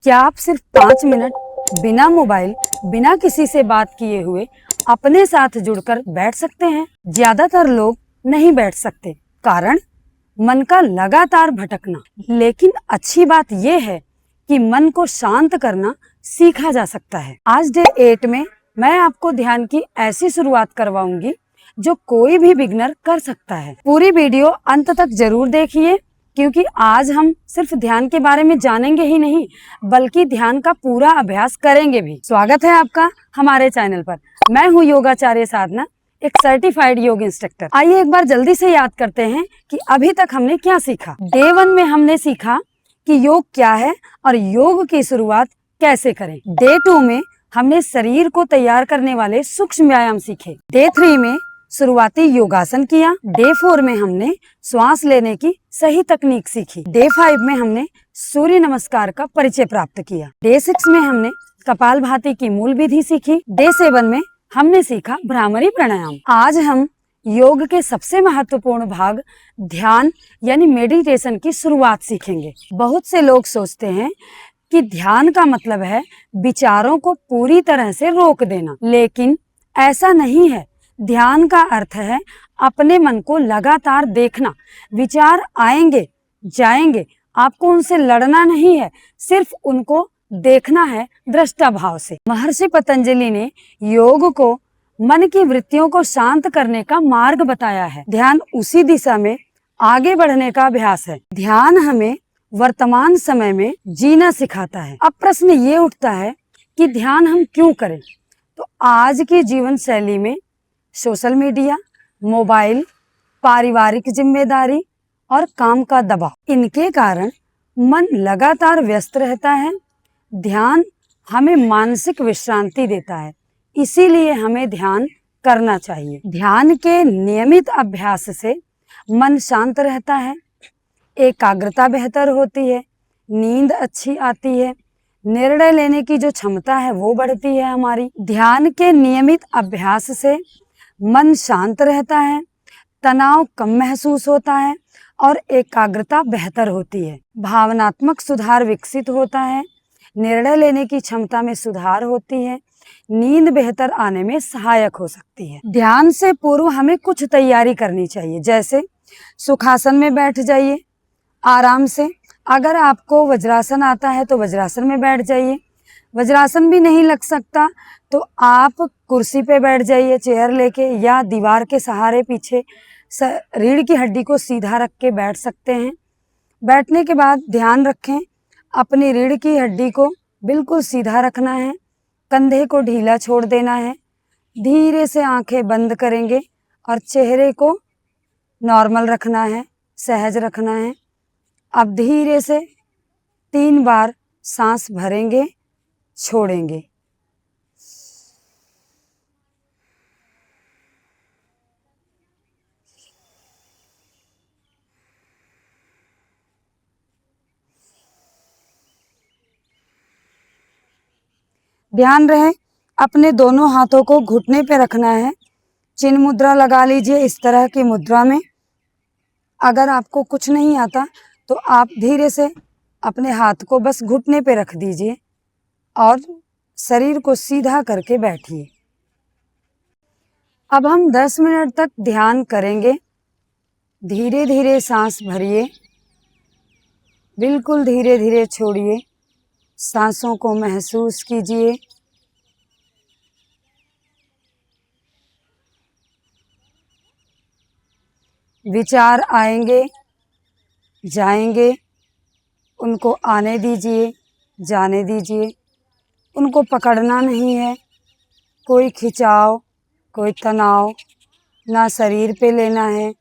क्या आप सिर्फ 5 मिनट बिना मोबाइल, बिना किसी से बात किए हुए अपने साथ जुड़कर बैठ सकते हैं? ज्यादातर लोग नहीं बैठ सकते, कारण मन का लगातार भटकना। लेकिन अच्छी बात यह है कि मन को शांत करना सीखा जा सकता है। आज डे 8 में मैं आपको ध्यान की ऐसी शुरुआत करवाऊंगी जो कोई भी बिगनर कर सकता है। पूरी वीडियो अंत तक जरूर देखिए, क्योंकि आज हम सिर्फ ध्यान के बारे में जानेंगे ही नहीं, बल्कि ध्यान का पूरा अभ्यास करेंगे भी। स्वागत है आपका हमारे चैनल पर। मैं हूँ योगाचार्य साधना, एक सर्टिफाइड योग इंस्ट्रक्टर। आइए एक बार जल्दी से याद करते हैं कि अभी तक हमने क्या सीखा। डे 1 में हमने सीखा कि योग क्या है और योग की शुरुआत कैसे करें। डे 2 में हमने शरीर को तैयार करने वाले सूक्ष्म व्यायाम सीखे। डे 3 में शुरुआती योगासन किया। डे 4 में हमने श्वास लेने की सही तकनीक सीखी। डे 5 में हमने सूर्य नमस्कार का परिचय प्राप्त किया। डे 6 में हमने कपालभाति की मूल विधि सीखी। डे 7 में हमने सीखा भ्रामरी प्राणायाम। आज हम योग के सबसे महत्वपूर्ण भाग ध्यान यानी मेडिटेशन की शुरुआत सीखेंगे। बहुत से लोग सोचते हैं कि ध्यान का मतलब है विचारों को पूरी तरह से रोक देना, लेकिन ऐसा नहीं है। ध्यान का अर्थ है अपने मन को लगातार देखना। विचार आएंगे जाएंगे, आपको उनसे लड़ना नहीं है, सिर्फ उनको देखना है दृष्टा भाव से। महर्षि पतंजलि ने योग को मन की वृत्तियों को शांत करने का मार्ग बताया है। ध्यान उसी दिशा में आगे बढ़ने का अभ्यास है। ध्यान हमें वर्तमान समय में जीना सिखाता है। अब प्रश्न ये उठता है कि ध्यान हम क्यों करें? तो आज की जीवन शैली में सोशल मीडिया, मोबाइल, पारिवारिक जिम्मेदारी और काम का दबाव, इनके कारण मन लगातार व्यस्त रहता है। ध्यान हमें मानसिक विश्रांति देता है, इसीलिए हमें ध्यान करना चाहिए। ध्यान के नियमित अभ्यास से मन शांत रहता है, एकाग्रता बेहतर होती है, नींद अच्छी आती है, निर्णय लेने की जो क्षमता है वो बढ़ती है हमारी। ध्यान के नियमित अभ्यास से मन शांत रहता है, तनाव कम महसूस होता है और एकाग्रता बेहतर होती है। भावनात्मक सुधार विकसित होता है, निर्णय लेने की क्षमता में सुधार होती है, नींद बेहतर आने में सहायक हो सकती है। ध्यान से पूर्व हमें कुछ तैयारी करनी चाहिए, जैसे सुखासन में बैठ जाइए आराम से। अगर आपको वज्रासन आता है तो वज्रासन में बैठ जाइए। वज्रासन भी नहीं लग सकता तो आप कुर्सी पे बैठ जाइए चेयर लेके, या दीवार के सहारे पीछे रीढ़ की हड्डी को सीधा रख के बैठ सकते हैं। बैठने के बाद ध्यान रखें, अपनी रीढ़ की हड्डी को बिल्कुल सीधा रखना है, कंधे को ढीला छोड़ देना है। धीरे से आंखें बंद करेंगे और चेहरे को नॉर्मल रखना है, सहज रखना है। अब धीरे से 3 बार सांस भरेंगे, छोड़ेंगे। ध्यान रहे अपने दोनों हाथों को घुटने पे रखना है। चिन्ह मुद्रा लगा लीजिए इस तरह की मुद्रा में। अगर आपको कुछ नहीं आता तो आप धीरे से अपने हाथ को बस घुटने पे रख दीजिए और शरीर को सीधा करके बैठिए। अब हम 10 मिनट तक ध्यान करेंगे। धीरे धीरे सांस भरिए, बिल्कुल धीरे धीरे छोड़िए। सांसों को महसूस कीजिए। विचार आएंगे जाएंगे, उनको आने दीजिए, जाने दीजिए। उनको पकड़ना नहीं है। कोई खिंचाव, कोई तनाव ना शरीर पे लेना है,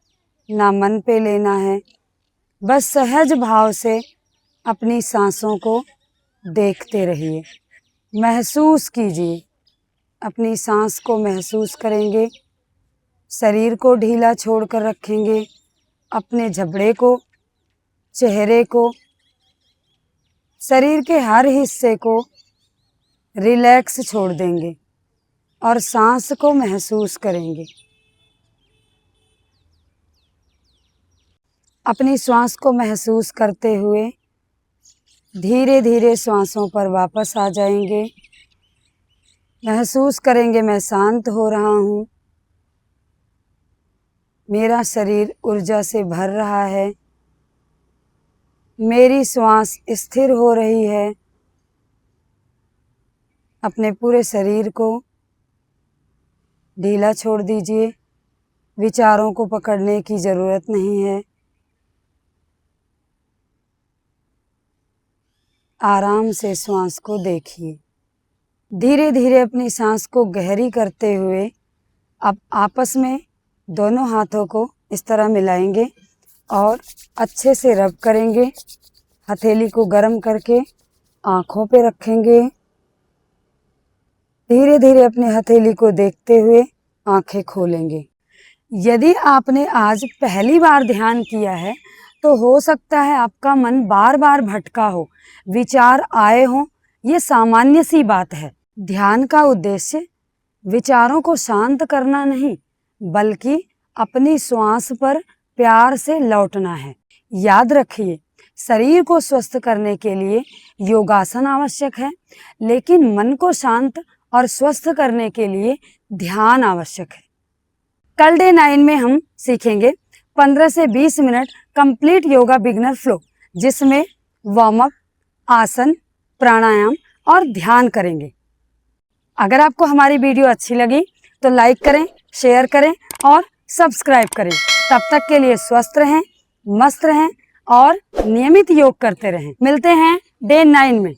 ना मन पे लेना है। बस सहज भाव से अपनी सांसों को देखते रहिए, महसूस कीजिए। अपनी सांस को महसूस करेंगे, शरीर को ढीला छोड़कर रखेंगे, अपने जबड़े को, चेहरे को, शरीर के हर हिस्से को रिलैक्स छोड़ देंगे और सांस को महसूस करेंगे। अपनी श्वास को महसूस करते हुए धीरे धीरे श्वासों पर वापस आ जाएंगे। महसूस करेंगे मैं शांत हो रहा हूँ, मेरा शरीर ऊर्जा से भर रहा है, मेरी श्वास स्थिर हो रही है। अपने पूरे शरीर को ढीला छोड़ दीजिए, विचारों को पकड़ने की ज़रूरत नहीं है। आराम से श्वास को देखिए। धीरे धीरे अपनी सांस को गहरी करते हुए अब आपस में दोनों हाथों को इस तरह मिलाएंगे और अच्छे से रब करेंगे। हथेली को गर्म करके आँखों पे रखेंगे। धीरे धीरे अपने हथेली को देखते हुए आँखें खोलेंगे। यदि आपने आज पहली बार ध्यान किया है तो हो सकता है आपका मन बार बार भटका हो, विचार आए हों, ये सामान्य सी बात है। ध्यान का उद्देश्य विचारों को शांत करना नहीं, बल्कि अपनी श्वास पर प्यार से लौटना है। याद रखिए, शरीर को स्वस्थ करने के लिए योगासन आवश्यक है, लेकिन मन को शांत और स्वस्थ करने के लिए ध्यान आवश्यक है। कल डे 9 में हम सीखेंगे 15 से 20 minute complete yoga beginner flow, जिसमें वार्म अप, आसन, प्राणायाम और ध्यान करेंगे। अगर आपको हमारी वीडियो अच्छी लगी तो लाइक करें, शेयर करें और सब्सक्राइब करें। तब तक के लिए स्वस्थ रहें, मस्त रहें और नियमित योग करते रहें। मिलते हैं डे 9 में।